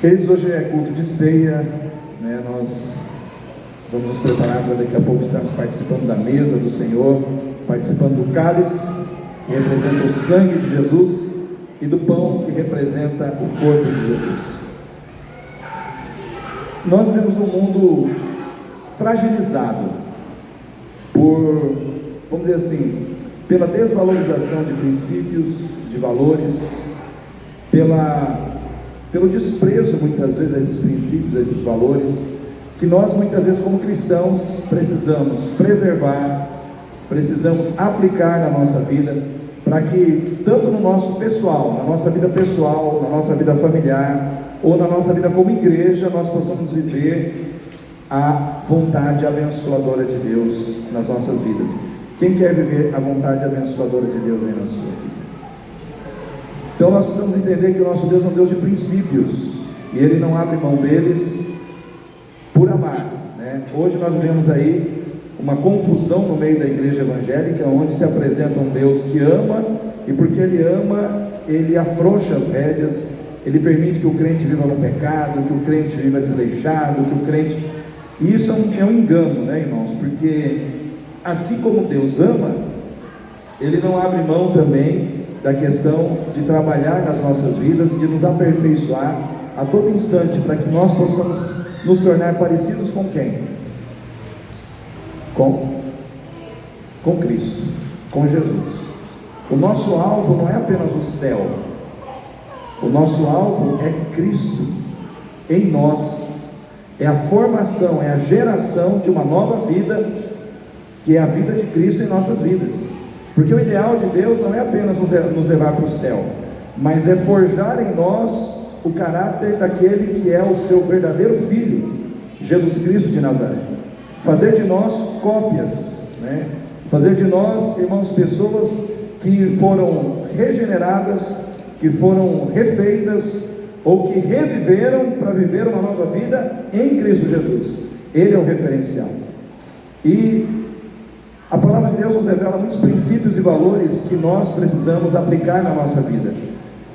Queridos, hoje é culto de ceia, né? Nós vamos nos preparar para daqui a pouco estarmos participando da mesa do Senhor, participando do cálice, que representa o sangue de Jesus, e do pão, que representa o corpo de Jesus. Nós vivemos num mundo fragilizado por, vamos dizer assim, pela desvalorização de princípios, de valores, pelo desprezo muitas vezes a esses princípios, a esses valores, que nós muitas vezes como cristãos precisamos preservar, precisamos aplicar na nossa vida, para que tanto no nosso pessoal, na nossa vida pessoal, na nossa vida familiar, ou na nossa vida como igreja, nós possamos viver a vontade abençoadora de Deus nas nossas vidas. Quem quer viver a vontade abençoadora de Deus aí na sua vida? Então nós precisamos entender que o nosso Deus é um Deus de princípios, e Ele não abre mão deles por amar, né? Hoje nós vemos aí uma confusão no meio da igreja evangélica, onde se apresenta um Deus que ama, e porque Ele ama, Ele afrouxa as rédeas, Ele permite que o crente viva no pecado, que o crente viva desleixado, que o crente... E isso é um engano, né, irmãos? Porque assim como Deus ama, Ele não abre mão também da questão de trabalhar nas nossas vidas, de nos aperfeiçoar a todo instante, para que nós possamos nos tornar parecidos com quem? Com Cristo, com Jesus. O nosso alvo não é apenas o céu, o nosso alvo é Cristo em nós, é a formação, é a geração de uma nova vida, que é a vida de Cristo em nossas vidas. Porque o ideal de Deus não é apenas nos levar para o céu, mas é forjar em nós o caráter daquele que é o seu verdadeiro Filho, Jesus Cristo de Nazaré. Fazer de nós cópias, né? Fazer de nós, irmãos, pessoas que foram regeneradas, que foram refeitas, ou que reviveram para viver uma nova vida em Cristo Jesus. Ele é o referencial. E a palavra de Deus nos revela muitos princípios e valores que nós precisamos aplicar na nossa vida.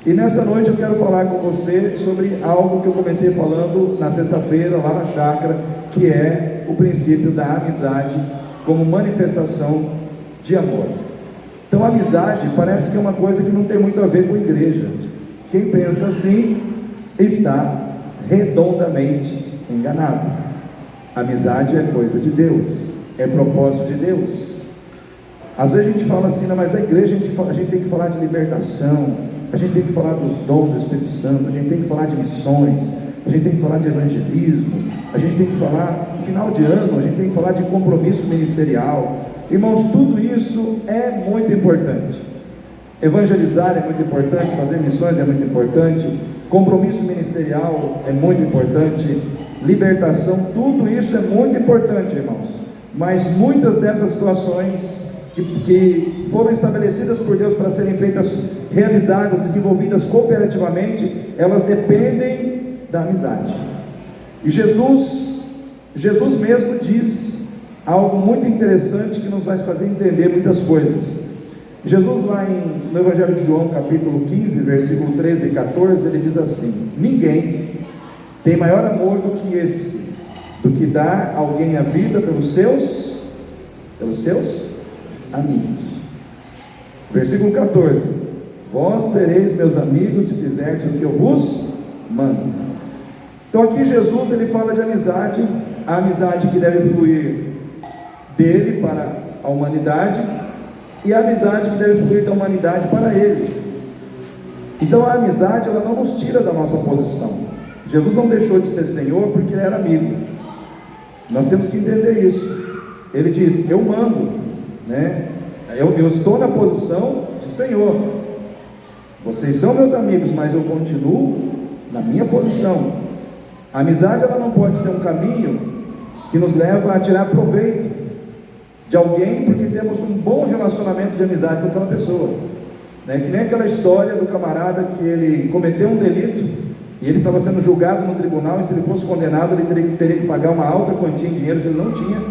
E nessa noite eu quero falar com você sobre algo que eu comecei falando na sexta-feira lá na chácara, que é o princípio da amizade como manifestação de amor. Então a amizade parece que é uma coisa que não tem muito a ver com igreja. Quem pensa assim está redondamente enganado. Amizade é coisa de Deus, é propósito de Deus. Às vezes a gente fala assim, não, mas a igreja a gente tem que falar de libertação, a gente tem que falar dos dons do Espírito Santo, a gente tem que falar de missões, a gente tem que falar de evangelismo, a gente tem que falar, no final de ano, a gente tem que falar de compromisso ministerial. Irmãos, tudo isso é muito importante. Evangelizar é muito importante, fazer missões é muito importante, compromisso ministerial é muito importante, libertação, tudo isso é muito importante, irmãos. Mas muitas dessas situações que foram estabelecidas por Deus para serem feitas, realizadas, desenvolvidas cooperativamente, elas dependem da amizade. E Jesus mesmo diz algo muito interessante que nos vai fazer entender muitas coisas. Jesus lá no Evangelho de João, capítulo 15, versículo 13 e 14, ele diz assim: ninguém tem maior amor do que esse, do que dar alguém a vida pelos seus amigos. Versículo 14: vós sereis meus amigos se fizerdes o que eu vos mando. Então aqui Jesus ele fala de amizade, a amizade que deve fluir dele para a humanidade, e a amizade que deve fluir da humanidade para ele. Então a amizade ela não nos tira da nossa posição. Jesus não deixou de ser Senhor porque ele era amigo. Nós temos que entender isso. Ele diz: eu mando, né? Eu estou na posição de Senhor. Vocês são meus amigos, mas eu continuo na minha posição. A amizade ela não pode ser um caminho que nos leva a tirar proveito de alguém porque temos um bom relacionamento de amizade com aquela pessoa, né? Que nem aquela história do camarada que ele cometeu um delito e ele estava sendo julgado no tribunal, e se ele fosse condenado ele teria que pagar uma alta quantia em dinheiro que ele não tinha.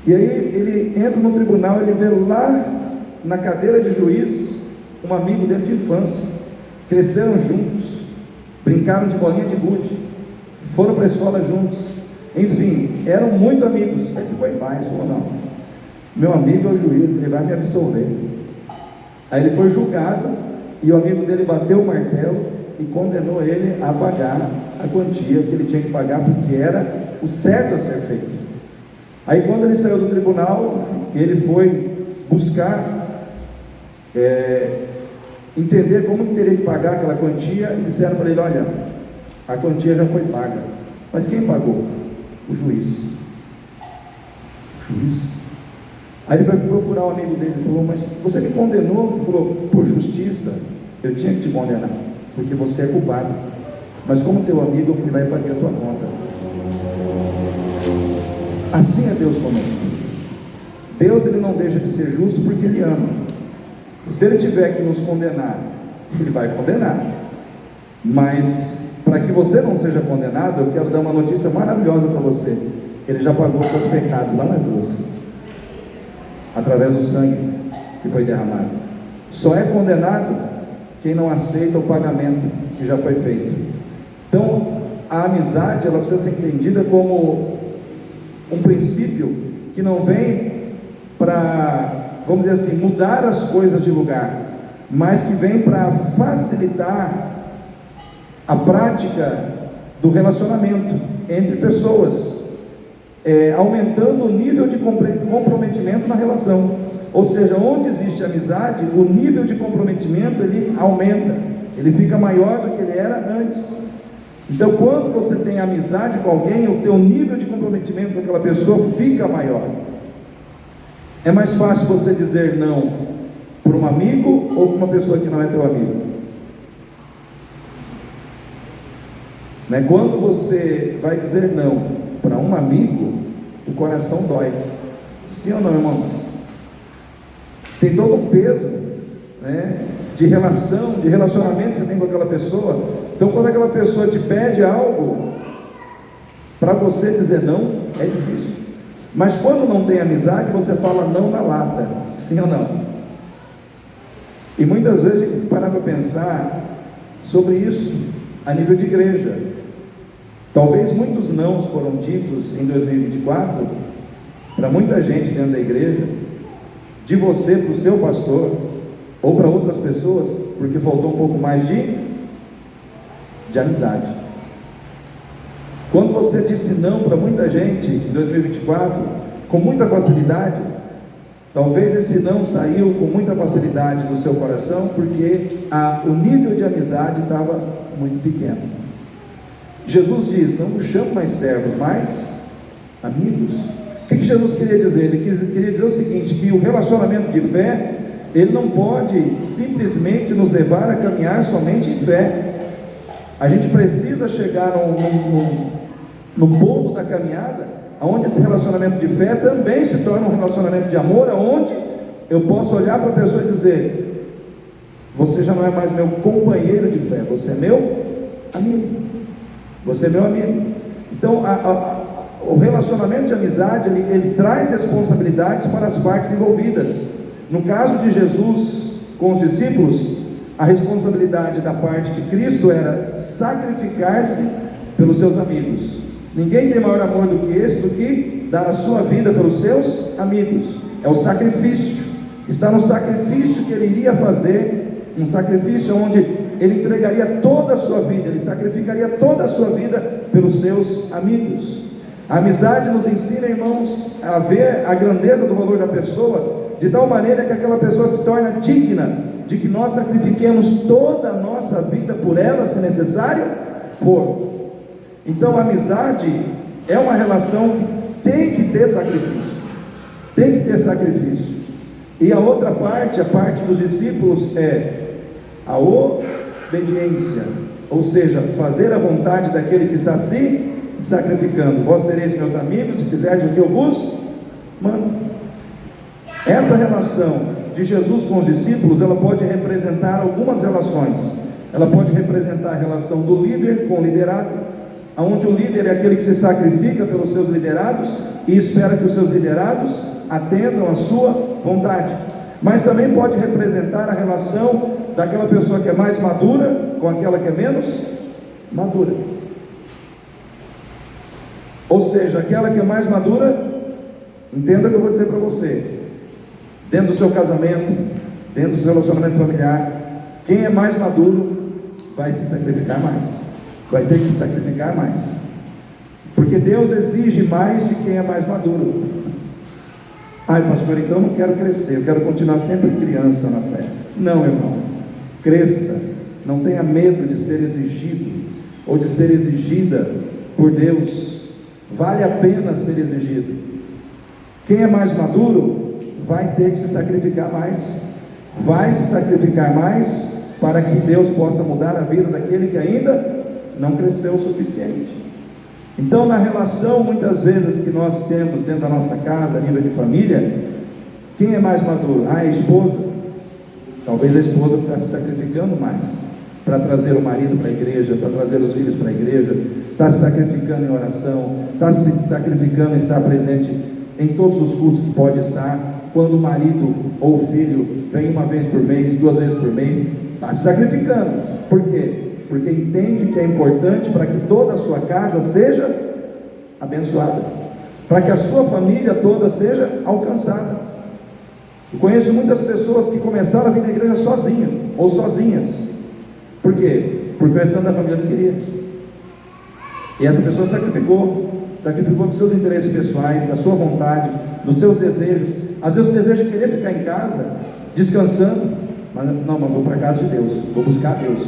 E aí ele entra no tribunal, ele vê lá na cadeira de juiz um amigo dele de infância, cresceram juntos, brincaram de bolinha de gude, foram para a escola juntos, enfim, eram muito amigos. Aí ficou em paz, falou: não, meu amigo é o juiz, ele vai me absolver. Aí ele foi julgado, e o amigo dele bateu o martelo e condenou ele a pagar a quantia que ele tinha que pagar, porque era o certo a ser feito. Aí quando ele saiu do tribunal, ele foi buscar entender como que teria que pagar aquela quantia, e disseram para ele: olha, a quantia já foi paga. Mas quem pagou? O juiz. O juiz. Aí ele foi procurar o amigo dele e falou: mas você me condenou? Ele falou: por justiça, eu tinha que te condenar, porque você é culpado. Mas como teu amigo, eu fui lá e paguei a tua conta. Assim é Deus conosco. Deus, ele não deixa de ser justo porque ele ama. Se ele tiver que nos condenar, ele vai condenar. Mas para que você não seja condenado, eu quero dar uma notícia maravilhosa para você: ele já pagou os seus pecados lá na cruz, através do sangue que foi derramado. Só é condenado quem não aceita o pagamento que já foi feito. Então, a amizade, ela precisa ser entendida como um princípio que não vem para, vamos dizer assim, mudar as coisas de lugar, mas que vem para facilitar a prática do relacionamento entre pessoas, aumentando o nível de comprometimento na relação. Ou seja, onde existe amizade, o nível de comprometimento ele aumenta, ele fica maior do que ele era antes. Então, quando você tem amizade com alguém, o teu nível de comprometimento com aquela pessoa fica maior. É mais fácil você dizer não para um amigo ou para uma pessoa que não é teu amigo? Né? Quando você vai dizer não para um amigo, o coração dói. Sim ou não, irmãos? Tem todo um peso, né, de relação, de relacionamento que você tem com aquela pessoa. Então, quando aquela pessoa te pede algo, para você dizer não, é difícil. Mas quando não tem amizade, você fala não na lata. Sim ou não? E muitas vezes a gente tem que parar para pensar sobre isso a nível de igreja. Talvez muitos nãos foram ditos em 2024 para muita gente dentro da igreja, de você para o seu pastor, ou para outras pessoas, porque faltou um pouco mais de amizade. Quando você disse não para muita gente em 2024, com muita facilidade, talvez esse não saiu com muita facilidade do seu coração, porque o nível de amizade estava muito pequeno. Jesus diz: não nos chame mais servos, mas amigos. O que Jesus queria dizer? Ele queria dizer o seguinte: que o relacionamento de fé, ele não pode simplesmente nos levar a caminhar somente em fé. A gente precisa chegar no ponto da caminhada, onde esse relacionamento de fé também se torna um relacionamento de amor, onde eu posso olhar para a pessoa e dizer: você já não é mais meu companheiro de fé, você é meu amigo. Você é meu amigo. Então, o relacionamento de amizade, ele traz responsabilidades para as partes envolvidas. No caso de Jesus com os discípulos, a responsabilidade da parte de Cristo era sacrificar-se pelos seus amigos. Ninguém tem maior amor do que esse, do que dar a sua vida pelos seus amigos. É o sacrifício. Está no sacrifício que ele iria fazer, um sacrifício onde ele entregaria toda a sua vida, ele sacrificaria toda a sua vida pelos seus amigos. A amizade nos ensina, irmãos, a ver a grandeza do valor da pessoa, de tal maneira que aquela pessoa se torna digna de que nós sacrifiquemos toda a nossa vida por ela, se necessário for. Então, a amizade é uma relação que tem que ter sacrifício. Tem que ter sacrifício. E a outra parte, a parte dos discípulos, é a obediência, ou seja, fazer a vontade daquele que está se sacrificando. Vós sereis meus amigos se fizerdes o que eu vos mando. Essa relação de Jesus com os discípulos, ela pode representar algumas relações. Ela pode representar a relação do líder com o liderado, onde o líder é aquele que se sacrifica pelos seus liderados e espera que os seus liderados atendam a sua vontade. Mas também pode representar a relação daquela pessoa que é mais madura com aquela que é menos madura. Ou seja, aquela que é mais madura, entenda o que eu vou dizer para você, dentro do seu casamento, dentro do seu relacionamento familiar, quem é mais maduro vai se sacrificar mais, vai ter que se sacrificar mais, porque Deus exige mais de quem é mais maduro. Ai, pastor, então eu não quero crescer, eu quero continuar sempre criança na fé. Não, irmão, cresça, não tenha medo de ser exigido ou de ser exigida por Deus. Vale a pena ser exigido. Quem é mais maduro vai ter que se sacrificar mais, vai se sacrificar mais para que Deus possa mudar a vida daquele que ainda não cresceu o suficiente. Então, na relação muitas vezes que nós temos dentro da nossa casa, a nível de família, quem é mais maduro? Ah, é a esposa. Talvez a esposa está se sacrificando mais para trazer o marido para a igreja, para trazer os filhos para a igreja, está se sacrificando em oração, está se sacrificando em estar presente em todos os cultos que pode estar. Quando o marido ou o filho vem uma vez por mês, 2 vezes por mês, está se sacrificando. Por quê? Porque entende que é importante para que toda a sua casa seja abençoada, para que a sua família toda seja alcançada. Eu conheço muitas pessoas que começaram a vir na igreja sozinhas ou sozinhas. Por quê? Porque o restante da família não queria. E essa pessoa sacrificou dos seus interesses pessoais, da sua vontade, dos seus desejos. Às vezes o desejo de querer ficar em casa, descansando, mas não, mas vou para a casa de Deus, vou buscar Deus,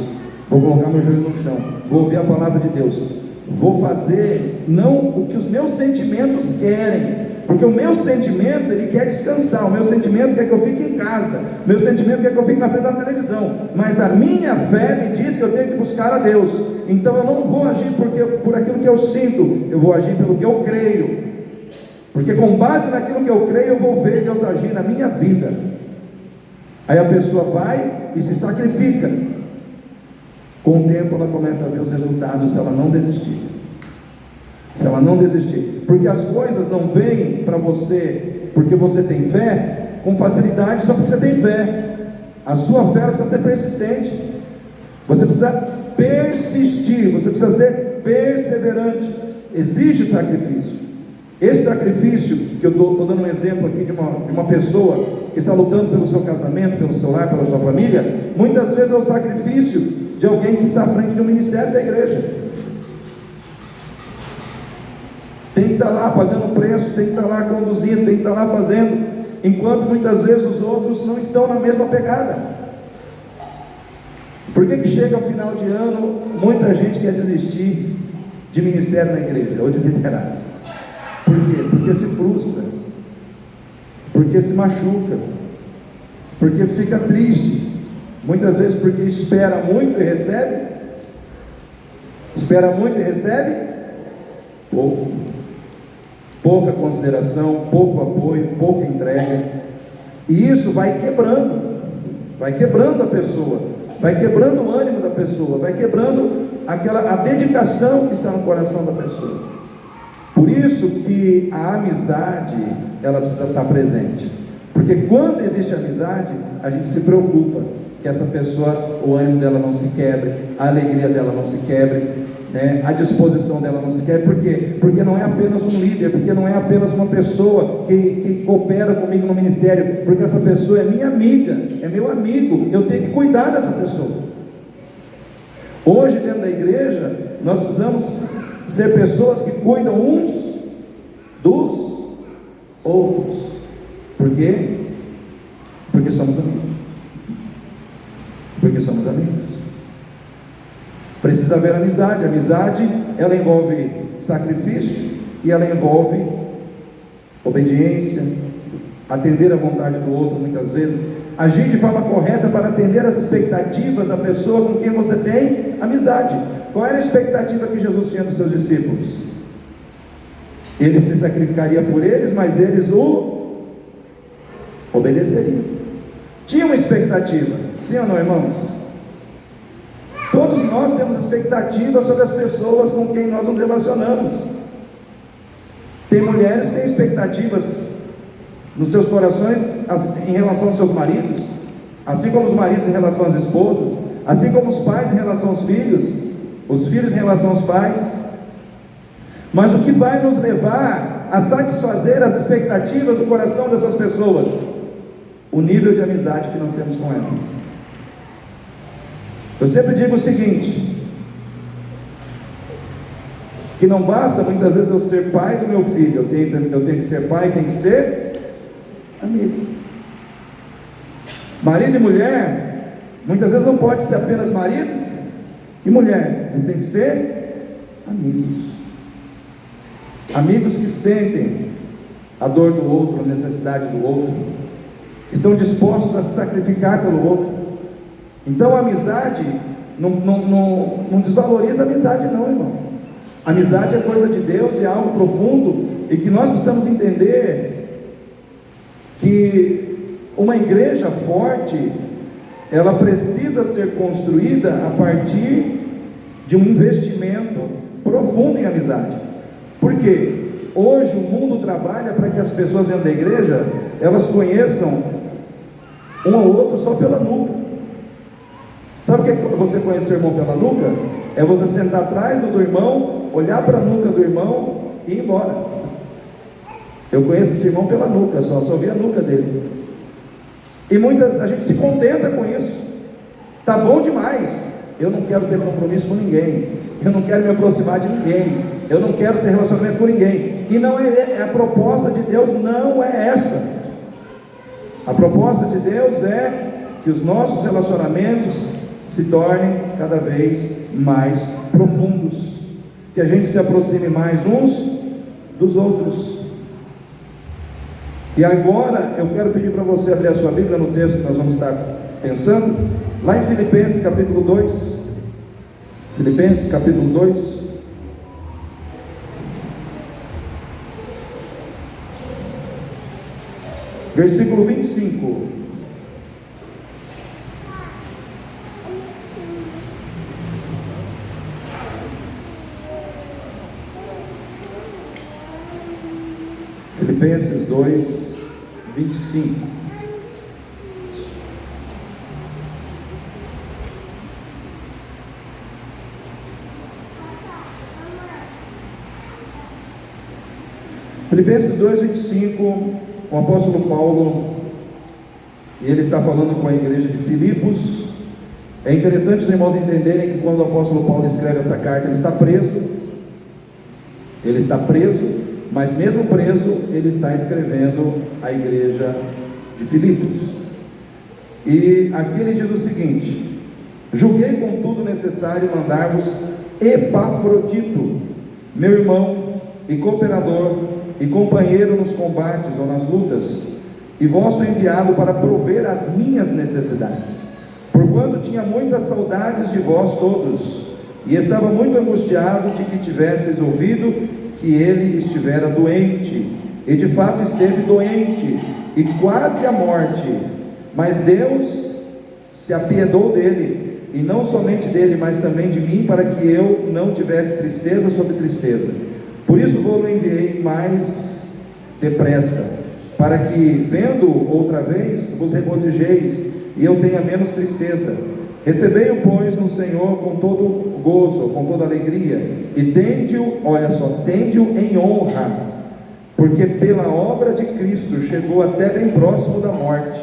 vou colocar meu joelho no chão, vou ouvir a palavra de Deus, vou fazer não o que os meus sentimentos querem, porque o meu sentimento, ele quer descansar, o meu sentimento quer que eu fique em casa, o meu sentimento quer que eu fique na frente da televisão, mas a minha fé me diz que eu tenho que buscar a Deus. Então eu não vou agir por aquilo que eu sinto, eu vou agir pelo que eu creio, porque com base naquilo que eu creio, eu vou ver Deus agir na minha vida. Aí a pessoa vai e se sacrifica. Com o tempo ela começa a ver os resultados, se ela não desistir. Se ela não desistir, porque as coisas não vêm para você porque você tem fé com facilidade, só porque você tem fé. A sua fé precisa ser persistente, você precisa persistir, você precisa ser perseverante, exige sacrifício. Esse sacrifício, que eu estou dando um exemplo aqui de uma pessoa que está lutando pelo seu casamento, pelo seu lar, pela sua família, muitas vezes é o sacrifício de alguém que está à frente de um ministério da igreja. Tem que estar lá pagando preço, tem que estar lá conduzindo, tem que estar lá fazendo, enquanto muitas vezes os outros não estão na mesma pegada. Por que chega ao final de ano, muita gente quer desistir de ministério na igreja, ou de liderar? Por quê? Porque se frustra, porque se machuca, porque fica triste, muitas vezes porque espera muito e recebe pouca consideração, pouco apoio, pouca entrega, e isso vai quebrando a pessoa, vai quebrando o ânimo da pessoa, vai quebrando a dedicação que está no coração da pessoa. Por isso que a amizade, ela precisa estar presente, porque quando existe amizade, a gente se preocupa que essa pessoa, o ânimo dela não se quebre, a alegria dela não se quebre, né? A disposição dela não se quebre. Por quê? Porque não é apenas um líder, porque não é apenas uma pessoa que coopera comigo no ministério, porque essa pessoa é minha amiga, é meu amigo, eu tenho que cuidar dessa pessoa. Hoje dentro da igreja, nós precisamos ser pessoas que cuidam uns dos outros. Por quê? Porque somos amigos. Precisa haver amizade. A amizade, ela envolve sacrifício e ela envolve obediência, atender a vontade do outro, muitas vezes agir de forma correta para atender as expectativas da pessoa com quem você tem amizade. Qual era a expectativa que Jesus tinha dos seus discípulos? Ele se sacrificaria por eles, mas eles o obedeceriam. Tinha uma expectativa, sim ou não, irmãos? Todos nós temos expectativas sobre as pessoas com quem nós nos relacionamos. Tem mulheres que têm expectativas nos seus corações em relação aos seus maridos, assim como os maridos em relação às esposas, assim como os pais em relação aos filhos. os filhos em relação aos pais, mas o que vai nos levar a satisfazer as expectativas do coração dessas pessoas? O nível de amizade que nós temos com elas. Eu sempre digo o seguinte, que não basta muitas vezes eu ser pai do meu filho, eu tenho que ser pai, tenho que ser amigo. Marido e mulher, muitas vezes não pode ser apenas marido e mulher, eles têm que ser amigos. Amigos que sentem a dor do outro, a necessidade do outro, que estão dispostos a se sacrificar pelo outro. Então a amizade não desvaloriza a amizade não, irmão. Amizade é coisa de Deus, é algo profundo, e que nós precisamos entender que uma igreja forte, ela precisa ser construída a partir de um investimento profundo em amizade. Por quê? Hoje o mundo trabalha para que as pessoas dentro da igreja, elas conheçam um ao outro só pela nuca. Sabe o que é você conhecer o irmão pela nuca? É você sentar atrás do irmão, olhar para a nuca do irmão e ir embora. Eu conheço esse irmão pela nuca, só vi a nuca dele. E a gente se contenta com isso. Tá bom demais. Eu não quero ter compromisso com ninguém. Eu não quero me aproximar de ninguém. Eu não quero ter relacionamento com ninguém. E não é a proposta de Deus, não é essa. A proposta de Deus é que os nossos relacionamentos se tornem cada vez mais profundos, que a gente se aproxime mais uns dos outros. E agora eu quero pedir para você abrir a sua Bíblia no texto que nós vamos estar pensando, lá em Filipenses capítulo 2. Filipenses capítulo 2. Versículo 25. Filipenses 2, 25. Filipenses 2, 25, o apóstolo Paulo, ele está falando com a igreja de Filipos. É interessante os irmãos entenderem que quando o apóstolo Paulo escreve essa carta, ele está preso, mas mesmo preso, ele está escrevendo à igreja de Filipos. E aqui ele diz o seguinte: julguei contudo necessário mandar-vos Epafrodito, meu irmão e cooperador e companheiro nos combates ou nas lutas, e vosso enviado para prover as minhas necessidades, porquanto tinha muitas saudades de vós todos, e estava muito angustiado de que tivesseis ouvido que ele estivera doente, e de fato esteve doente, e quase à morte, mas Deus se apiedou dele, e não somente dele, mas também de mim, para que eu não tivesse tristeza sobre tristeza. Por isso vou-lo enviei mais depressa, para que, vendo outra vez, vos regozijeis, e eu tenha menos tristeza. Recebei-o, pois, no Senhor com todo gozo, com toda alegria, e tende-o, olha só, tende-o em honra, porque pela obra de Cristo chegou até bem próximo da morte,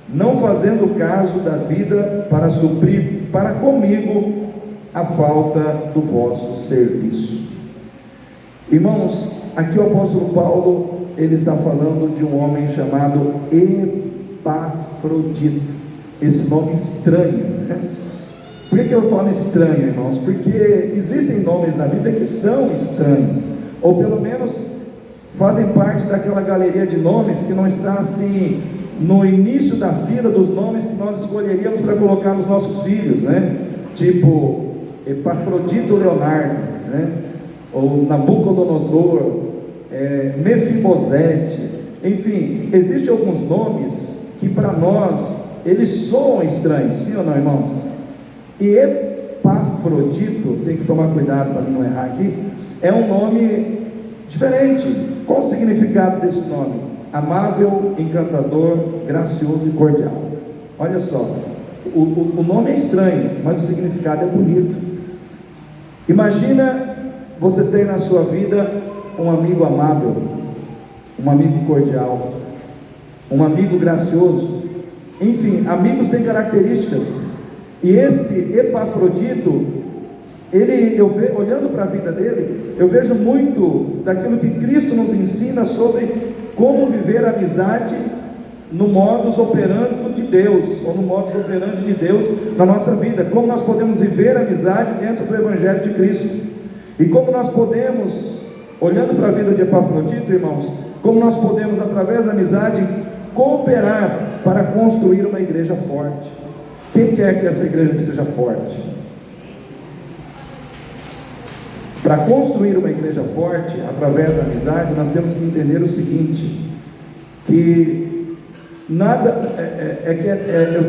não fazendo caso da vida, para suprir para comigo a falta do vosso serviço. Irmãos, aqui o apóstolo Paulo, ele está falando de um homem chamado Epafrodito. Esse nome estranho, né? Por que eu falo estranho, irmãos? Porque existem nomes na Bíblia que são estranhos, ou pelo menos fazem parte daquela galeria de nomes que não está assim no início da fila dos nomes que nós escolheríamos para colocar nos nossos filhos, né? Tipo Epafrodito Leonardo, né? Ou Nabucodonosor, Mefibosete, enfim, existem alguns nomes que para nós eles soam estranhos, sim ou não, irmãos? E Epafrodito, tem que tomar cuidado para não errar aqui, é um nome diferente. Qual o significado desse nome? Amável, encantador, gracioso e cordial. Olha só, o nome é estranho, mas o significado é bonito. Imagina você ter na sua vida um amigo amável, um amigo cordial, um amigo gracioso. Enfim, amigos têm características. E esse Epafrodito, olhando para a vida dele, eu vejo muito daquilo que Cristo nos ensina sobre como viver a amizade no modus operandi de Deus, ou no modus operandi de Deus na nossa vida. Como nós podemos viver a amizade dentro do Evangelho de Cristo. E como nós podemos, olhando para a vida de Epafrodito, irmãos, como nós podemos, através da amizade, cooperar para construir uma igreja forte. Quem quer que essa igreja seja forte? Para construir uma igreja forte, através da amizade, nós temos que entender o seguinte, que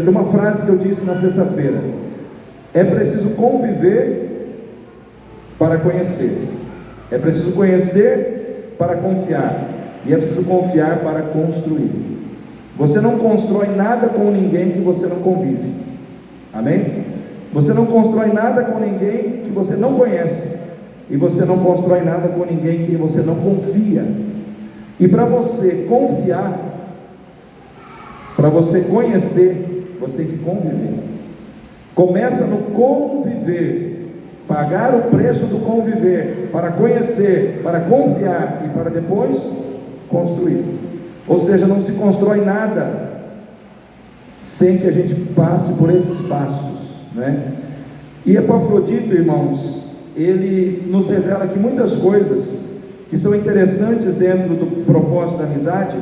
uma frase que eu disse na sexta-feira: é preciso conviver para conhecer, é preciso conhecer para confiar, e é preciso confiar para construir. Você não constrói nada com ninguém que você não convive, amém? Você não constrói nada com ninguém que você não conhece, e você não constrói nada com ninguém que você não confia. E para você confiar, para você conhecer, você tem que conviver. Começa no conviver, pagar o preço do conviver, para conhecer, para confiar e para depois construir. Ou seja, não se constrói nada sem que a gente passe por esses passos, né? E Epafrodito, irmãos, ele nos revela aqui muitas coisas que são interessantes dentro do propósito da amizade,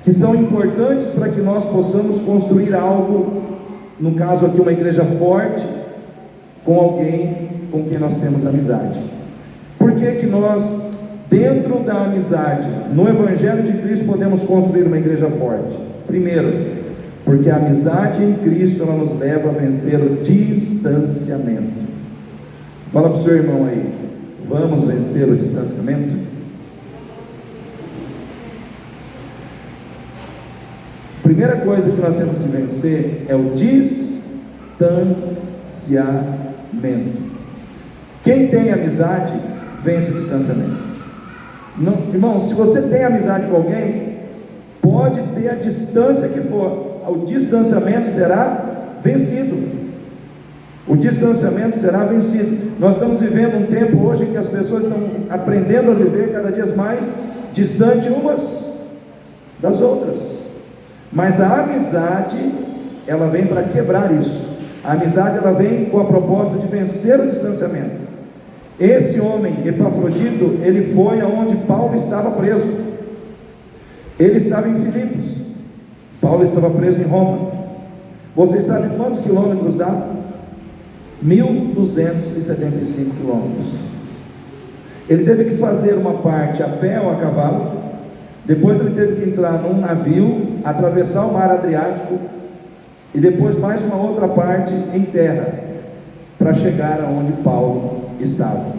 que são importantes para que nós possamos construir algo, no caso aqui uma igreja forte, com alguém com quem nós temos amizade. Por que nós, dentro da amizade, no Evangelho de Cristo, podemos construir uma igreja forte? Primeiro, porque a amizade em Cristo, ela nos leva a vencer o distanciamento. Fala para o seu irmão aí: vamos vencer o distanciamento? Primeira coisa que nós temos que vencer é o distanciamento. Quem tem amizade, vence o distanciamento. Não, irmão, se você tem amizade com alguém, pode ter a distância que for, o distanciamento será vencido. O distanciamento será vencido. Nós estamos vivendo um tempo hoje em que as pessoas estão aprendendo a viver cada dia mais distante umas das outras. Mas a amizade, ela vem para quebrar isso. A amizade, ela vem com a proposta de vencer o distanciamento. Esse homem, Epafrodito, ele foi aonde Paulo estava preso. Ele estava em Filipos. Paulo estava preso em Roma. Vocês sabem quantos quilômetros dá? 1.275 quilômetros. Ele teve que fazer uma parte a pé ou a cavalo. Depois ele teve que entrar num navio, atravessar o mar Adriático, e depois mais uma outra parte em terra, para chegar aonde Paulo estava.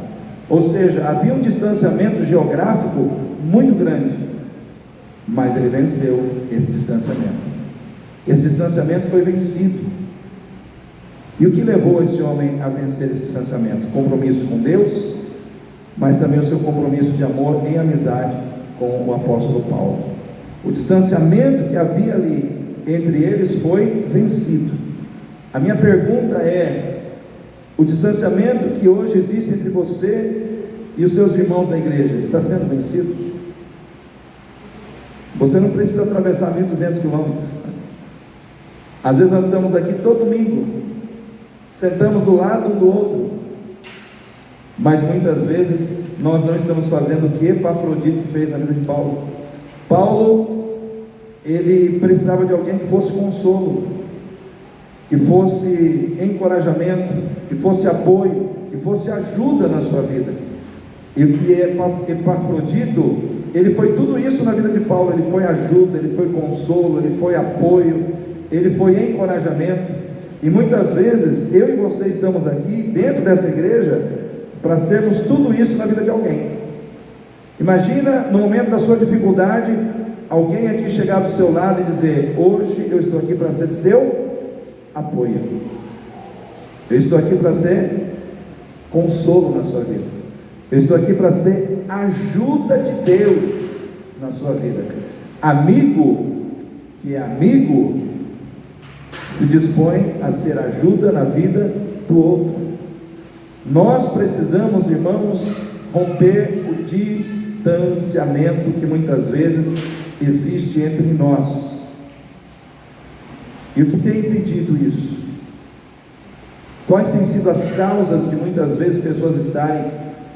Ou seja, havia um distanciamento geográfico muito grande, mas ele venceu esse distanciamento. Esse distanciamento foi vencido. E o que levou esse homem a vencer esse distanciamento? Compromisso com Deus, mas também o seu compromisso de amor em amizade com o apóstolo Paulo. O distanciamento que havia ali entre eles foi vencido. A minha pergunta é: o distanciamento que hoje existe entre você e os seus irmãos da igreja está sendo vencido? Você não precisa atravessar 1.200 quilômetros. Às vezes nós estamos aqui todo domingo, sentamos do lado um do outro, mas muitas vezes nós não estamos fazendo o que Epafrodito fez na vida de Paulo. Paulo, ele precisava de alguém que fosse consolo, que fosse encorajamento, que fosse apoio, que fosse ajuda na sua vida. E Epafrodito, ele foi tudo isso na vida de Paulo. Ele foi ajuda, ele foi consolo, ele foi apoio, ele foi encorajamento. E muitas vezes eu e você estamos aqui dentro dessa igreja para sermos tudo isso na vida de alguém. Imagina no momento da sua dificuldade, alguém aqui chegar do seu lado e dizer: hoje eu estou aqui para ser seu apoio, eu estou aqui para ser consolo na sua vida. Eu estou aqui para ser ajuda de Deus na sua vida. Amigo, que é amigo, se dispõe a ser ajuda na vida do outro. Nós precisamos, irmãos, romper o distanciamento que muitas vezes existe entre nós. E o que tem impedido isso? Quais têm sido as causas de muitas vezes pessoas estarem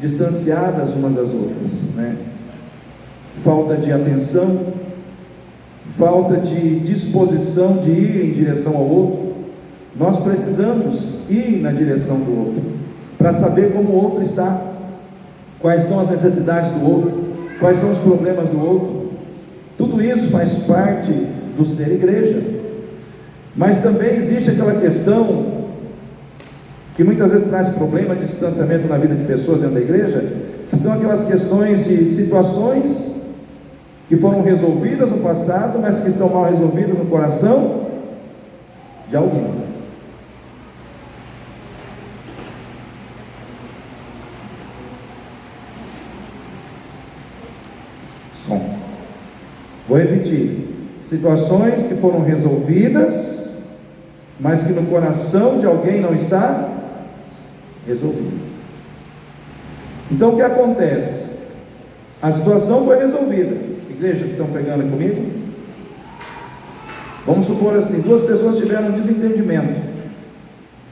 distanciadas umas das outras, né? Falta de atenção, falta de disposição de ir em direção ao outro. Nós precisamos ir na direção do outro, para saber como o outro está, quais são as necessidades do outro, quais são os problemas do outro. Tudo isso faz parte do ser igreja. Mas também existe aquela questão que muitas vezes traz problema de distanciamento na vida de pessoas dentro da igreja, que são aquelas questões de situações que foram resolvidas no passado, mas que estão mal resolvidas no coração de alguém. Som. Vou repetir. Situações que foram resolvidas, mas que no coração de alguém não está resolvido. Então o que acontece? A situação foi resolvida. Igreja, estão pegando comigo? Vamos supor assim, duas pessoas tiveram um desentendimento,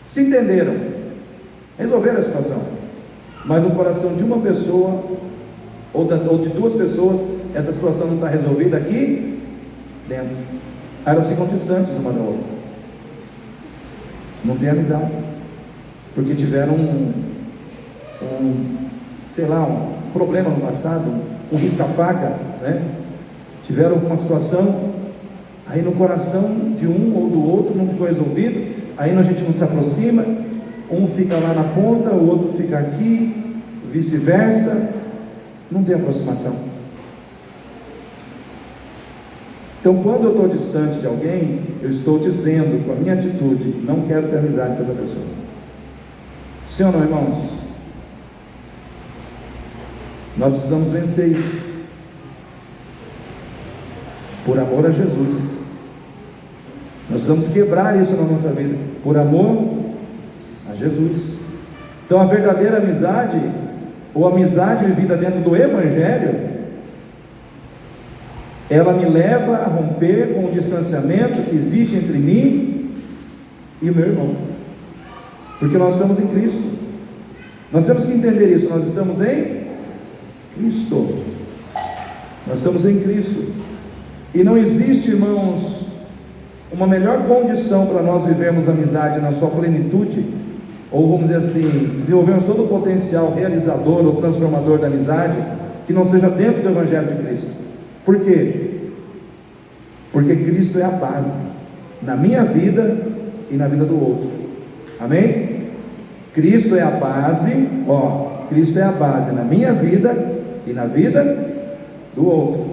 se entenderam, resolveram a situação, mas no coração de uma pessoa ou de duas pessoas, essa situação não está resolvida aqui dentro. Elas ficam distantes uma da outra, não tem amizade, porque tiveram um problema no passado, um risca-faca, né? Tiveram alguma situação, aí no coração de um ou do outro não ficou resolvido, aí a gente não se aproxima, um fica lá na ponta, o outro fica aqui, vice-versa, não tem aproximação. Então, quando eu estou distante de alguém, eu estou dizendo com a minha atitude: não quero ter amizade com essa pessoa. Sim ou não, irmãos? Nós precisamos vencer isso, por amor a Jesus. Nós precisamos quebrar isso na nossa vida, por amor a Jesus. Então, a verdadeira amizade, ou amizade vivida dentro do Evangelho, ela me leva a romper com o distanciamento que existe entre mim e o meu irmão, porque nós estamos em Cristo. Nós temos que entender isso. Nós estamos em Cristo. Nós estamos em Cristo. E não existe, irmãos, uma melhor condição para nós vivermos a amizade na sua plenitude, ou vamos dizer assim, desenvolvermos todo o potencial realizador ou transformador da amizade, que não seja dentro do Evangelho de Cristo. Por quê? Porque Cristo é a base na minha vida e na vida do outro. Amém? Cristo é a base, Cristo é a base na minha vida e na vida do outro.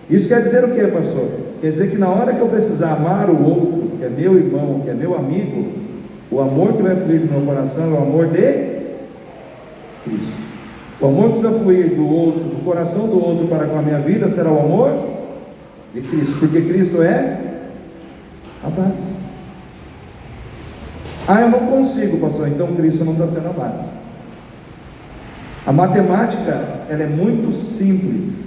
Isso quer dizer o que, pastor? Quer dizer que na hora que eu precisar amar o outro, que é meu irmão, que é meu amigo, o amor que vai fluir do meu coração é o amor de Cristo. O amor que precisa fluir do outro, do coração do outro para com a minha vida, será o amor de Cristo, porque Cristo é a base. Eu não consigo, pastor, então Cristo não está sendo a base. A matemática, ela é muito simples.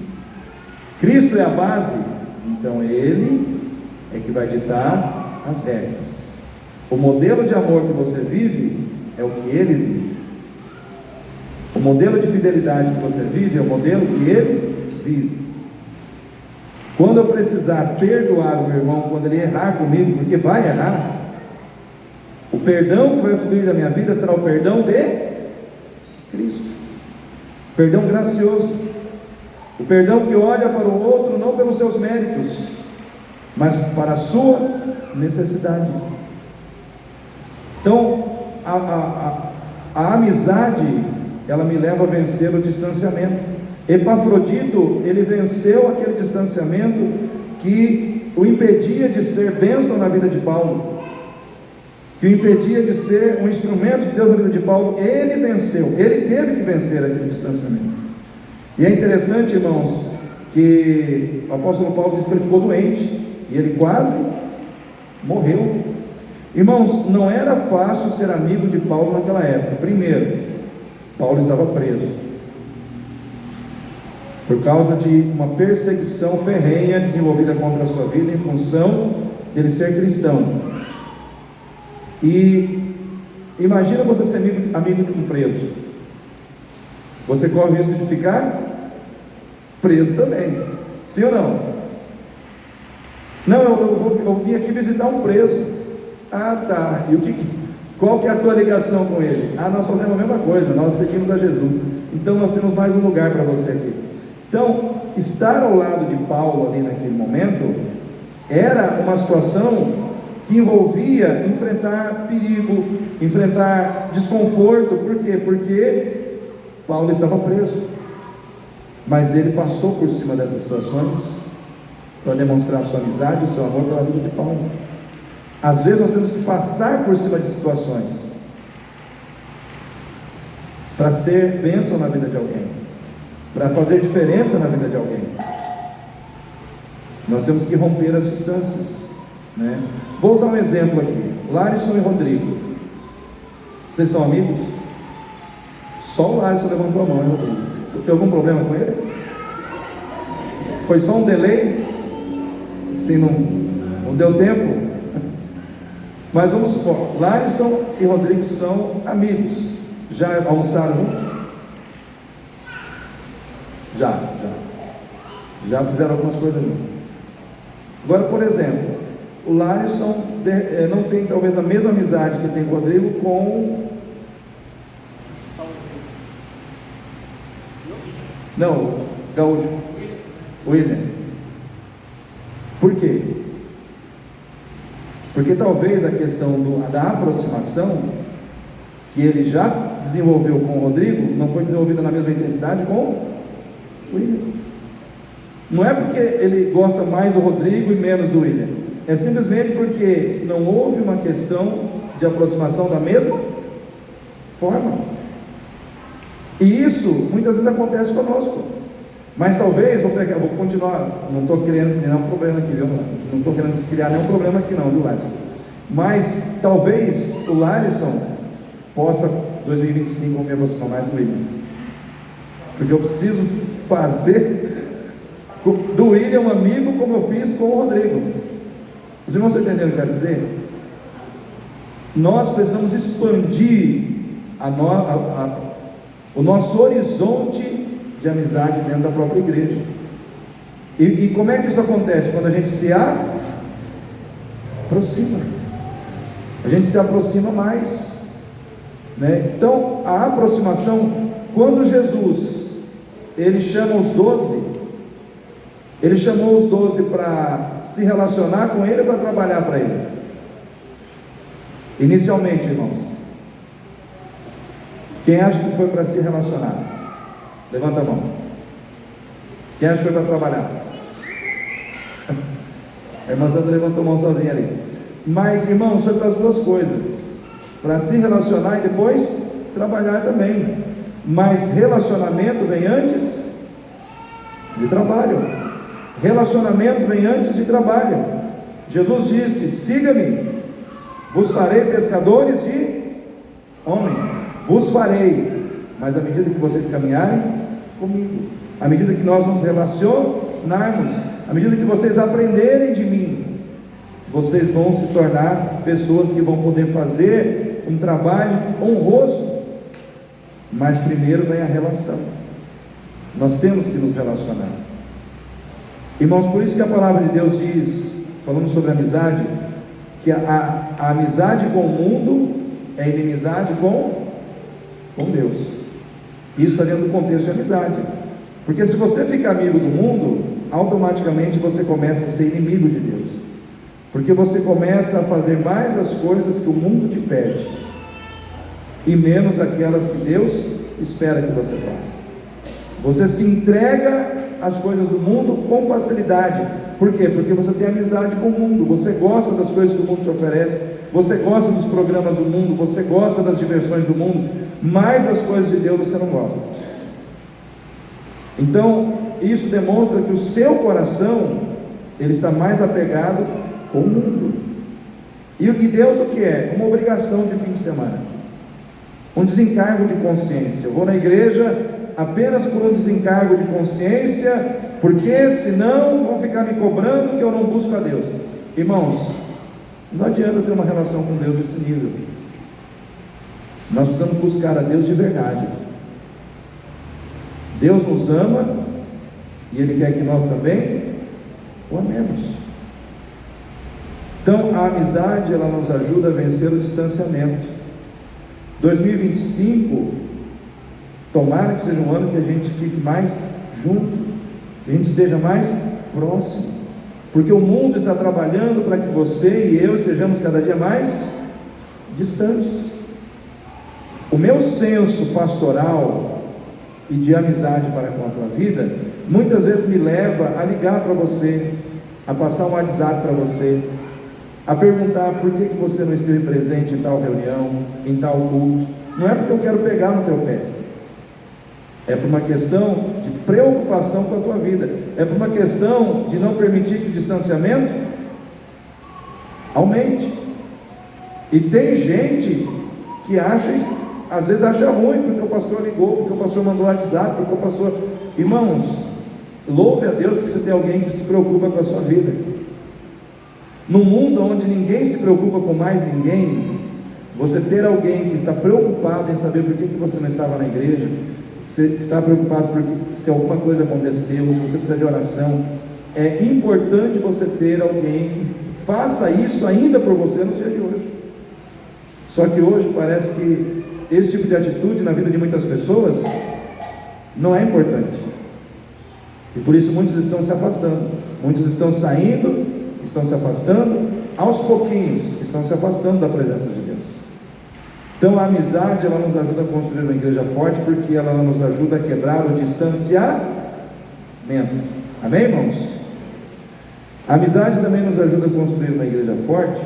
Cristo é a base, então Ele é que vai ditar as regras. O modelo de amor que você vive é o que Ele vive. O modelo de fidelidade que você vive é o modelo que Ele vive. Quando eu precisar perdoar o meu irmão quando ele errar comigo, porque vai errar, o perdão que vai fluir da minha vida será o perdão de Cristo. Perdão gracioso. O perdão que olha para o outro não pelos seus méritos, mas para a sua necessidade. Então, a amizade, ela me leva a vencer o distanciamento. Epafrodito, ele venceu aquele distanciamento que o impedia de ser bênção na vida de Paulo. que o impedia de ser um instrumento de Deus na vida de Paulo, ele venceu, ele teve que vencer aquele distanciamento. E é interessante, irmãos, que o apóstolo Paulo disse que ele ficou doente, e ele quase morreu. Irmãos, não era fácil ser amigo de Paulo naquela época. Primeiro, Paulo estava preso, por causa de uma perseguição ferrenha desenvolvida contra a sua vida, em função dele ser cristão. E imagina você ser amigo de um preso, você corre o risco de ficar preso também, sim ou não? Não, eu vim aqui visitar um preso. Ah, tá, e qual que é a tua ligação com ele? Ah, nós fazemos a mesma coisa, nós seguimos a Jesus, então nós temos mais um lugar para você aqui. Então, estar ao lado de Paulo ali naquele momento, era uma situação que envolvia enfrentar perigo, enfrentar desconforto. Por quê? Porque Paulo estava preso, mas ele passou por cima dessas situações para demonstrar a sua amizade, o seu amor pela vida de Paulo. Às vezes nós temos que passar por cima de situações para ser bênção na vida de alguém, para fazer diferença na vida de alguém. Nós temos que romper as distâncias, né? Vou usar um exemplo aqui: Larison e Rodrigo. Vocês são amigos? Só o Larison levantou a mão, hein, Rodrigo? Tem algum problema com ele? Foi só um delay? Assim, não deu tempo? Mas vamos supor, Larison e Rodrigo são amigos. Já almoçaram juntos? Já fizeram algumas coisas juntos. Agora, por exemplo, o Larison não tem talvez a mesma amizade que tem com o Rodrigo com... Não, Gaúcho, William. Por quê? Porque talvez a questão da aproximação que ele já desenvolveu com o Rodrigo não foi desenvolvida na mesma intensidade com o William. Não é porque ele gosta mais do Rodrigo e menos do William, é simplesmente porque não houve uma questão de aproximação da mesma forma. E isso muitas vezes acontece conosco. Mas talvez, vou continuar, não estou querendo criar um problema aqui, viu? Não estou querendo criar nenhum problema aqui não, do Larison. Mas talvez o Larison possa, 2025, me aproximar mais do William, porque eu preciso fazer do William um amigo como eu fiz com o Rodrigo. Os irmãos estão entendendo o que eu quero dizer? Nós precisamos expandir o nosso horizonte de amizade dentro da própria igreja. E como é que isso acontece? Quando a gente se aproxima, a gente se aproxima mais, né? Então a aproximação, quando Jesus ele chama os 12, ele chamou os 12 para se relacionar com ele ou para trabalhar para ele? Inicialmente, irmãos, quem acha que foi para se relacionar? Levanta a mão. Quem acha que foi para trabalhar? A irmã Sandra levantou a mão sozinha ali. Mas, irmãos, foi para as duas coisas: para se relacionar e depois trabalhar também. Mas relacionamento vem antes de trabalho. Relacionamento vem antes de trabalho. Jesus disse: siga-me, vos farei pescadores de homens. Vos farei. Mas à medida que vocês caminharem comigo, à medida que nós nos relacionarmos, à medida que vocês aprenderem de mim, vocês vão se tornar pessoas que vão poder fazer um trabalho honroso. Mas primeiro vem a relação. Nós temos que nos relacionar. Irmãos, por isso que a palavra de Deus diz, falando sobre amizade, que a amizade com o mundo é inimizade com Deus. Isso está dentro do contexto de amizade. Porque se você fica amigo do mundo, automaticamente você começa a ser inimigo de Deus. Porque você começa a fazer mais as coisas que o mundo te pede e menos aquelas que Deus espera que você faça. Você se entrega às coisas do mundo com facilidade, Por quê? Porque você tem amizade com o mundo, você gosta das coisas que o mundo te oferece, você gosta dos programas do mundo, você gosta das diversões do mundo, mas das coisas de Deus você não gosta. Então, isso demonstra que o seu coração, ele está mais apegado com o mundo. E Deus o que é? Uma obrigação de fim de semana, um desencargo de consciência. Eu vou na igreja apenas por um desencargo de consciência, porque senão vão ficar me cobrando que eu não busco a Deus. Irmãos, não adianta ter uma relação com Deus nesse nível. Nós precisamos buscar a Deus de verdade. Deus nos ama e Ele quer que nós também o amemos. Então a amizade, ela nos ajuda a vencer o distanciamento. 2025, tomara que seja um ano que a gente fique mais junto, que a gente esteja mais próximo, porque o mundo está trabalhando para que você e eu estejamos cada dia mais distantes. O meu senso pastoral e de amizade para com a tua vida, muitas vezes me leva a ligar para você, a passar um WhatsApp para você, a perguntar por que você não esteve presente em tal reunião, em tal culto. Não é porque eu quero pegar no teu pé, é por uma questão de preocupação com a tua vida, é por uma questão de não permitir que o distanciamento aumente. E tem gente que às vezes acha ruim porque o pastor ligou, porque o pastor mandou WhatsApp, porque o pastor... Irmãos, louve a Deus porque você tem alguém que se preocupa com a sua vida. No mundo onde ninguém se preocupa com mais ninguém, você ter alguém que está preocupado em saber por que você não estava na igreja, você está preocupado porque se alguma coisa aconteceu, se você precisa de oração, é importante você ter alguém que faça isso ainda por você no dia de hoje. Só que hoje parece que esse tipo de atitude na vida de muitas pessoas não é importante, e por isso muitos estão se afastando, muitos estão saindo, estão se afastando, aos pouquinhos estão se afastando da presença de Deus. Então a amizade, ela nos ajuda a construir uma igreja forte, porque ela nos ajuda a quebrar o distanciamento. Amém, irmãos? A amizade também nos ajuda a construir uma igreja forte.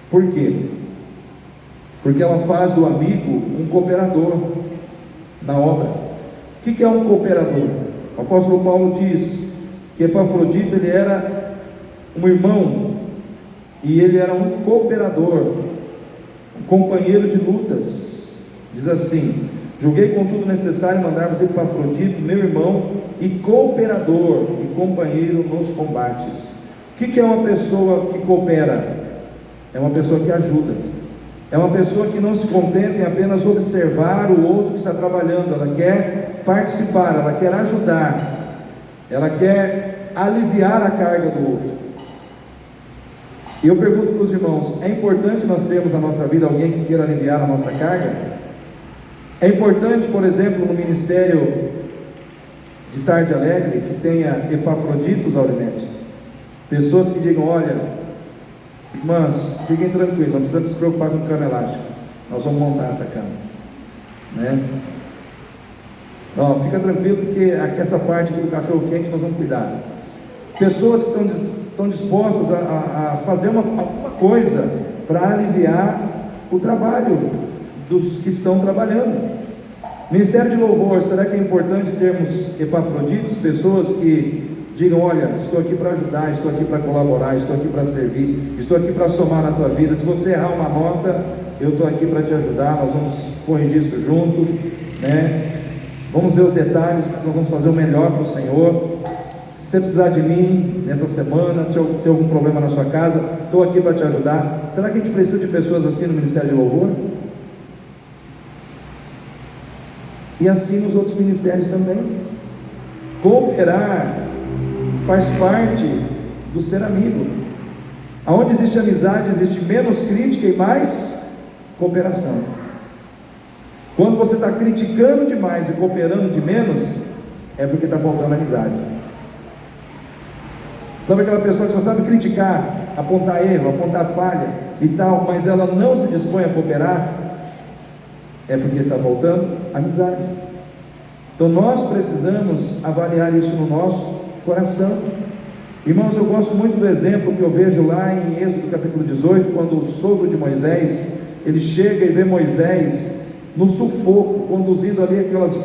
Por quê? Porque ela faz do amigo um cooperador na obra. O que é um cooperador? O apóstolo Paulo diz que Epafrodito, ele era um irmão, e ele era um cooperador, um companheiro de lutas. Diz assim: julguei contudo necessário mandar-vos Epafrodito, meu irmão e cooperador e companheiro nos combates. O que é uma pessoa que coopera? É uma pessoa que ajuda, é uma pessoa que não se contenta em apenas observar o outro que está trabalhando, ela quer participar, ela quer ajudar, ela quer aliviar a carga do outro. E eu pergunto para os irmãos: é importante nós termos na nossa vida alguém que queira aliviar a nossa carga? É importante, por exemplo, no ministério de Tarde Alegre, que tenha Epafroditos, Aurinete, pessoas que digam: olha, irmãs, fiquem tranquilos, não precisamos se preocupar com cama elástica, nós vamos montar essa cama, né? Não, fica tranquilo, porque aqui, essa parte aqui do cachorro quente nós vamos cuidar. Pessoas que estão dispostas a fazer uma coisa para aliviar o trabalho dos que estão trabalhando. Ministério de louvor, será que é importante termos Epafroditos, pessoas que digam: olha, estou aqui para ajudar, estou aqui para colaborar, estou aqui para servir, estou aqui para somar na tua vida. Se você errar uma nota, eu estou aqui para te ajudar, nós vamos corrigir isso junto, né? Vamos ver os detalhes, nós vamos fazer o melhor para o Senhor. Se você precisar de mim nessa semana, ter algum problema na sua casa, estou aqui para te ajudar. Será que a gente precisa de pessoas assim no Ministério de Louvor? E assim nos outros ministérios também. Cooperar faz parte do ser amigo. Aonde existe amizade, existe menos crítica e mais cooperação. Quando você está criticando demais e cooperando de menos, é porque está faltando amizade. Sabe aquela pessoa que só sabe criticar, apontar erro, apontar falha e tal, mas ela não se dispõe a cooperar? É porque está faltando amizade. Então nós precisamos avaliar isso no nosso coração. Irmãos, eu gosto muito do exemplo que eu vejo lá em Êxodo capítulo 18, quando o sogro de Moisés, ele chega e vê Moisés no sufoco, conduzindo ali aquelas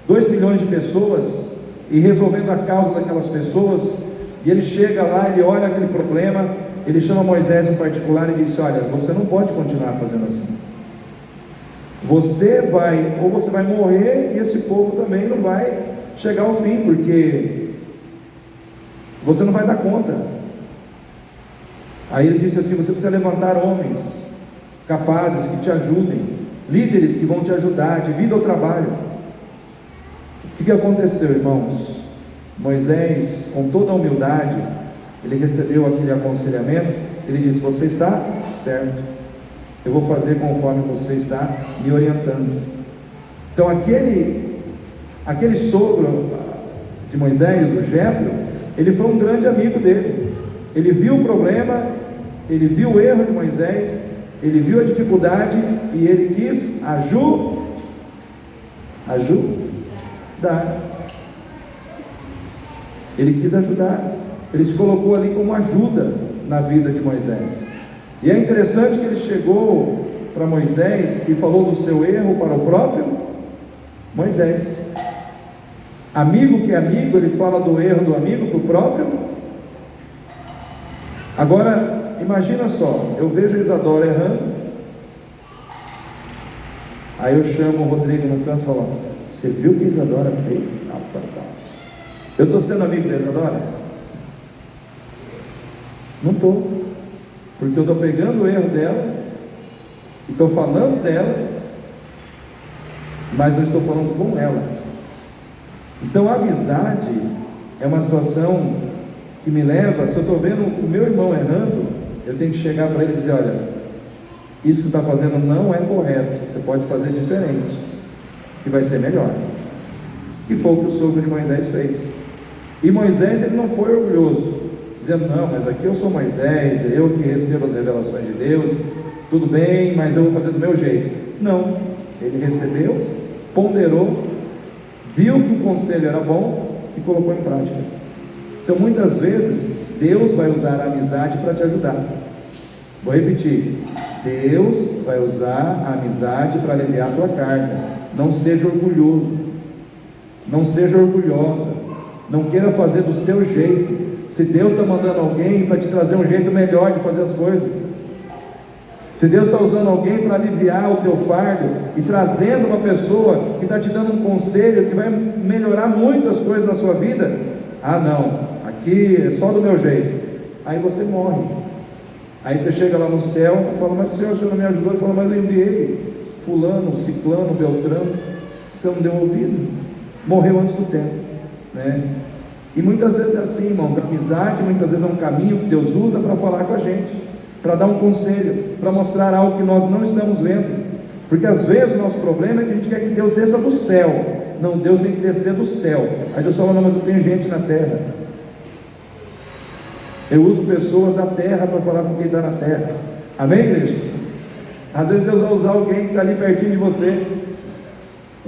2 milhões de pessoas e resolvendo a causa daquelas pessoas. E ele chega lá, ele olha aquele problema, ele chama Moisés em particular e diz: olha, você não pode continuar fazendo assim. Você vai morrer, e esse povo também não vai chegar ao fim, porque você não vai dar conta. Aí ele disse assim: você precisa levantar homens capazes que te ajudem, líderes que vão te ajudar, divida o trabalho. O que aconteceu, irmãos? Moisés, com toda a humildade, ele recebeu aquele aconselhamento. Ele disse: você está certo, eu vou fazer conforme você está me orientando. Então aquele sogro de Moisés, o Jetro, ele foi um grande amigo dele. Ele viu o problema, ele viu o erro de Moisés, ele viu a dificuldade e ele quis ajudar. Ele quis ajudar, ele se colocou ali como ajuda na vida de Moisés. E é interessante que ele chegou para Moisés e falou do seu erro para o próprio Moisés. Amigo que é amigo, ele fala do erro do amigo para o próprio. Agora, imagina só, eu vejo a Isadora errando, aí eu chamo o Rodrigo no canto e falo: você viu o que a Isadora fez? Eu estou sendo amigo da Isadora? Não estou, porque eu estou pegando o erro dela e estou falando dela, mas não estou falando com ela. Então a amizade é uma situação que me leva, se eu estou vendo o meu irmão errando, eu tenho que chegar para ele e dizer: olha, isso que você está fazendo não é correto, você pode fazer diferente, que vai ser melhor. Que foi o que o sogro de Moisés fez. E Moisés, ele não foi orgulhoso, dizendo: não, mas aqui eu sou Moisés, eu que recebo as revelações de Deus, tudo bem, mas eu vou fazer do meu jeito. Não, ele recebeu, ponderou, viu que o conselho era bom e colocou em prática. Então muitas vezes Deus vai usar a amizade para te ajudar. Vou repetir: Deus vai usar a amizade para aliviar a tua carga. Não seja orgulhoso, não seja orgulhosa, não queira fazer do seu jeito. Se Deus está mandando alguém para te trazer um jeito melhor de fazer as coisas, se Deus está usando alguém para aliviar o teu fardo e trazendo uma pessoa que está te dando um conselho que vai melhorar muito as coisas na sua vida, não, aqui é só do meu jeito, aí você morre. Aí você chega lá no céu e fala: mas Senhor, o Senhor não me ajudou. Ele fala: mas eu enviei fulano, ciclano, beltrano, você não deu ouvido, morreu antes do tempo, né? E muitas vezes é assim, irmãos. A amizade muitas vezes é um caminho que Deus usa para falar com a gente, para dar um conselho, para mostrar algo que nós não estamos vendo. Porque às vezes o nosso problema é que a gente quer que Deus desça do céu. Não, Deus tem que descer do céu. Aí Deus fala: não, mas eu tenho gente na terra, eu uso pessoas da terra para falar com quem está na terra. Amém, igreja? Às vezes Deus vai usar alguém que está ali pertinho de você,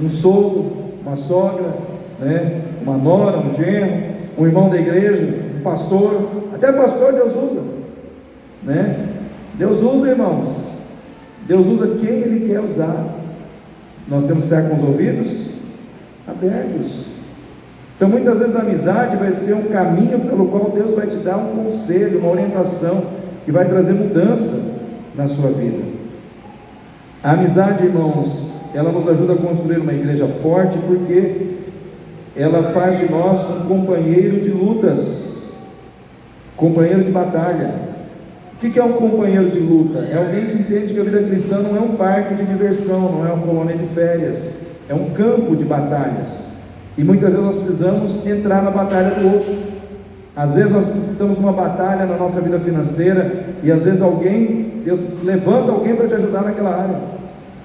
um sogro, uma sogra, né? Uma nora, um genro, um irmão da igreja, um pastor. Até pastor Deus usa, né? Deus usa, irmãos. Deus usa quem Ele quer usar. Nós temos que estar com os ouvidos abertos. Então muitas vezes a amizade vai ser um caminho pelo qual Deus vai te dar um conselho, uma orientação, que vai trazer mudança na sua vida. A amizade, irmãos, ela nos ajuda a construir uma igreja forte, porque ela faz de nós um companheiro de lutas, companheiro de batalha. O que é um companheiro de luta? É alguém que entende que a vida cristã não é um parque de diversão, não é uma colônia de férias, é um campo de batalhas. E muitas vezes nós precisamos entrar na batalha do outro. Às vezes nós precisamos de uma batalha na nossa vida financeira, e às vezes Deus levanta alguém para te ajudar naquela área.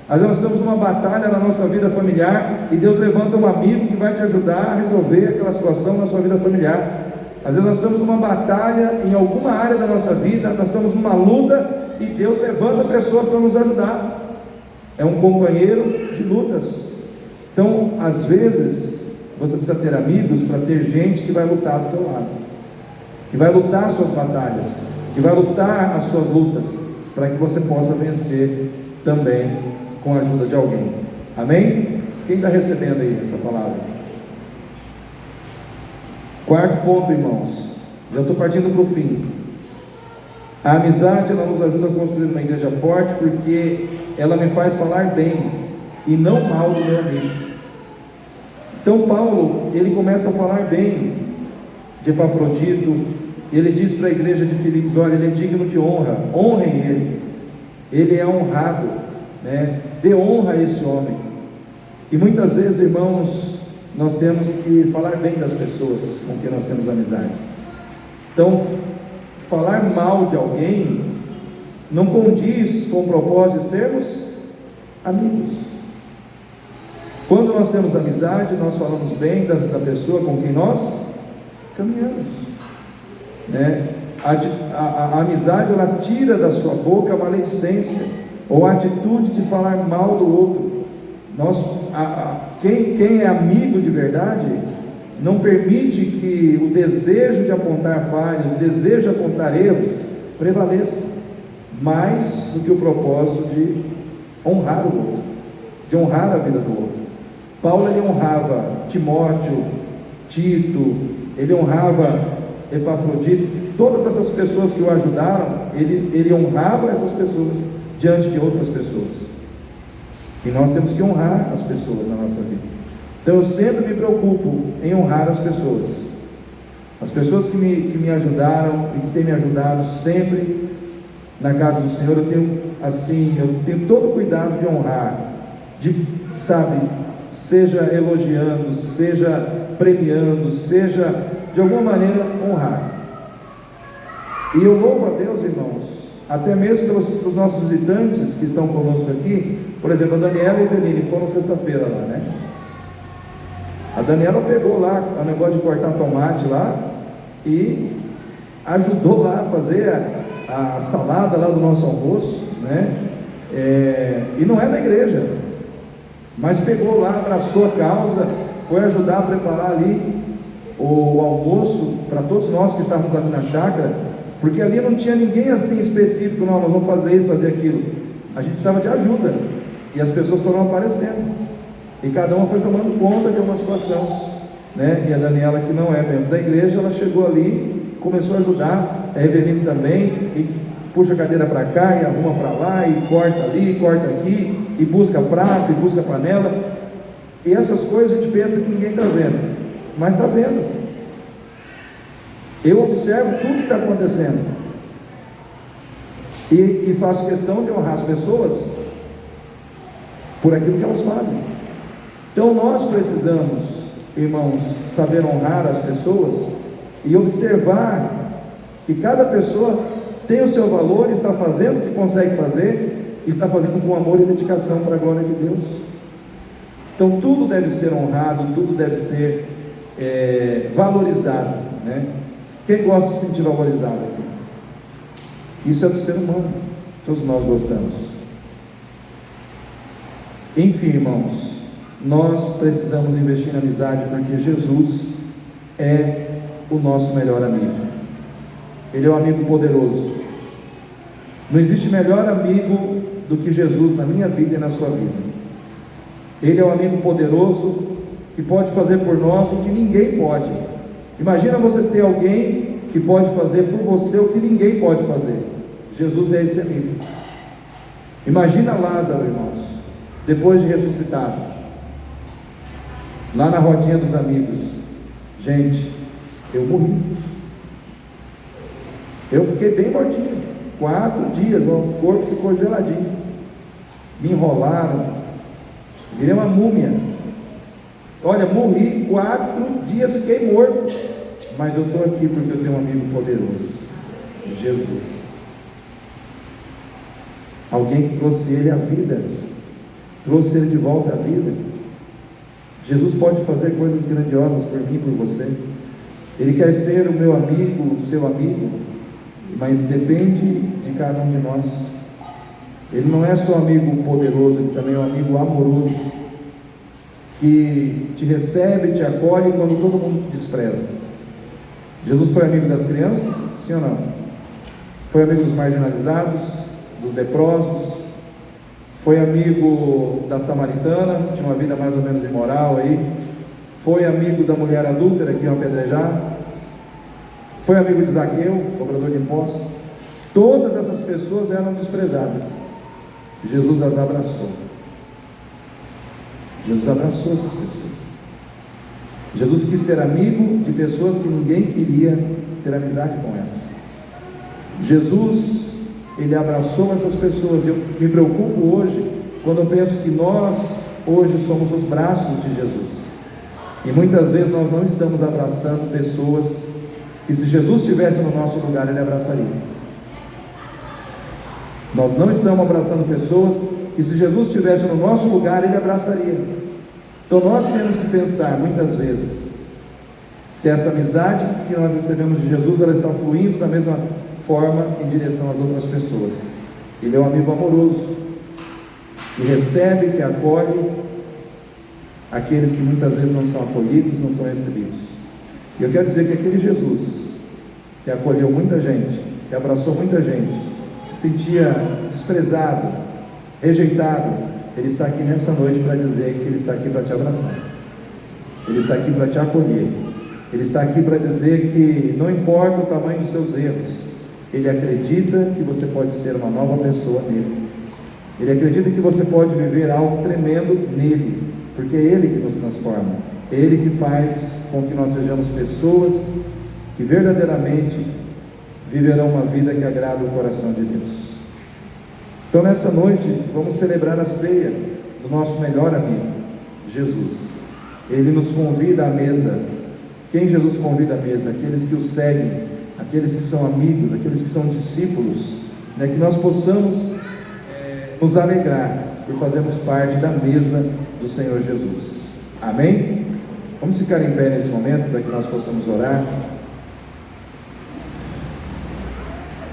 Às vezes nós temos uma batalha na nossa vida familiar, e Deus levanta um amigo que vai te ajudar a resolver aquela situação na sua vida familiar. Às vezes nós estamos numa batalha em alguma área da nossa vida, nós estamos numa luta, e Deus levanta pessoas para nos ajudar. É um companheiro de lutas. Então, às vezes, você precisa ter amigos para ter gente que vai lutar do teu lado. que vai lutar as suas batalhas, que vai lutar as suas lutas, para que você possa vencer também com a ajuda de alguém. Amém? Quem está recebendo aí essa palavra? Quarto ponto, irmãos, já estou partindo para o fim. A amizade, ela nos ajuda a construir uma igreja forte, porque ela me faz falar bem e não mal do meu amigo. Então Paulo, ele começa a falar bem de Epafrodito. Ele diz para a igreja de Filipos: olha, ele é digno de honra, honrem ele é honrado, né? Dê honra a esse homem. E muitas vezes, irmãos, nós temos que falar bem das pessoas com quem nós temos amizade. Então, falar mal de alguém não condiz com o propósito de sermos amigos. Quando nós temos amizade, nós falamos bem da pessoa com quem nós caminhamos, né? A amizade, ela tira da sua boca a maledicência ou a atitude de falar mal do outro. Quem é amigo de verdade não permite que o desejo de apontar falhas, o desejo de apontar erros prevaleça mais do que o propósito de honrar o outro, de honrar a vida do outro. Paulo, ele honrava Timóteo, Tito, ele honrava Epafrodito, todas essas pessoas que o ajudaram, ele honrava essas pessoas diante de outras pessoas. E nós temos que honrar as pessoas na nossa vida. Então eu sempre me preocupo em honrar as pessoas. As pessoas que me ajudaram e que têm me ajudado sempre na casa do Senhor, eu tenho todo o cuidado de honrar, seja elogiando, seja premiando, seja de alguma maneira honrar. E eu louvo a Deus, irmãos, até mesmo pelos nossos visitantes que estão conosco aqui. Por exemplo, a Daniela e a Eveline foram sexta-feira lá, né? A Daniela pegou lá o negócio de cortar tomate lá e ajudou lá a fazer a salada lá do nosso almoço, né? E não é da igreja, mas pegou lá, abraçou a causa, foi ajudar a preparar ali o almoço para todos nós que estávamos ali na chácara, porque ali não tinha ninguém assim específico, não, nós vamos fazer isso, fazer aquilo. A gente precisava de ajuda, e as pessoas foram aparecendo, e cada uma foi tomando conta de uma situação, né? E a Daniela, que não é membro da igreja, ela chegou ali, começou a ajudar, a Eveline também, e puxa a cadeira para cá, e arruma para lá, e corta ali, corta aqui, e busca prato, e busca panela, e essas coisas a gente pensa que ninguém está vendo, mas está vendo. Eu observo tudo que está acontecendo, e faço questão de honrar as pessoas por aquilo que elas fazem. Então nós precisamos, irmãos, saber honrar as pessoas e observar que cada pessoa tem o seu valor, está fazendo o que consegue fazer, e está fazendo com amor e dedicação para a glória de Deus. Então tudo deve ser honrado, tudo deve ser valorizado, né? Quem gosta de se sentir valorizado aqui? Isso é do ser humano, todos nós gostamos. Enfim, irmãos, nós precisamos investir na amizade, porque Jesus é o nosso melhor amigo. Ele é um amigo poderoso. Não existe melhor amigo do que Jesus na minha vida e na sua vida. Ele é um amigo poderoso que pode fazer por nós o que ninguém pode. Imagina você ter alguém que pode fazer por você o que ninguém pode fazer. Jesus é esse amigo. Imagina Lázaro, irmãos, depois de ressuscitado, lá na rodinha dos amigos. Gente, eu morri. Eu fiquei bem mortinho, 4 dias, o corpo ficou geladinho. Me enrolaram, virei uma múmia. Olha, morri 4 dias, fiquei morto, mas eu estou aqui porque eu tenho um amigo poderoso, Jesus. Alguém que trouxe ele à vida, trouxe ele de volta à vida. Jesus pode fazer coisas grandiosas por mim, por você. Ele quer ser o meu amigo, o seu amigo, mas depende de cada um de nós. Ele não é só amigo poderoso, ele também é um amigo amoroso, que te recebe, te acolhe quando todo mundo te despreza. Jesus foi amigo das crianças? Sim ou não? Foi amigo dos marginalizados, dos leprosos? Foi amigo da samaritana, tinha uma vida mais ou menos imoral aí? Foi amigo da mulher adúltera que iam apedrejar? Foi amigo de Zaqueu, cobrador de impostos? Todas essas pessoas eram desprezadas. Jesus as abraçou. Jesus abraçou essas pessoas. Jesus quis ser amigo de pessoas que ninguém queria ter amizade com elas. Jesus, Ele abraçou essas pessoas. Eu me preocupo hoje, quando eu penso que nós, hoje, somos os braços de Jesus. E muitas vezes nós não estamos abraçando pessoas que, se Jesus estivesse no nosso lugar, Ele abraçaria. Nós não estamos abraçando pessoas que, se Jesus estivesse no nosso lugar, Ele abraçaria. Então nós temos que pensar muitas vezes se essa amizade que nós recebemos de Jesus, ela está fluindo da mesma forma em direção às outras pessoas. Ele é um amigo amoroso, que recebe, que acolhe aqueles que muitas vezes não são acolhidos, não são recebidos. E eu quero dizer que aquele Jesus que acolheu muita gente, que abraçou muita gente, que se sentia desprezado, rejeitado, Ele está aqui nessa noite para dizer que Ele está aqui para te abraçar. Ele está aqui para te acolher. Ele está aqui para dizer que não importa o tamanho dos seus erros, Ele acredita que você pode ser uma nova pessoa nele. Ele acredita que você pode viver algo tremendo nele, porque é Ele que nos transforma. É Ele que faz com que nós sejamos pessoas que verdadeiramente viverão uma vida que agrada o coração de Deus. Então nessa noite vamos celebrar a ceia do nosso melhor amigo, Jesus. Ele nos convida à mesa. Quem Jesus convida à mesa? Aqueles que o seguem, aqueles que são amigos, aqueles que são discípulos, né? Que nós possamos nos alegrar por fazermos parte da mesa do Senhor Jesus. Amém? Vamos ficar em pé nesse momento para que nós possamos orar.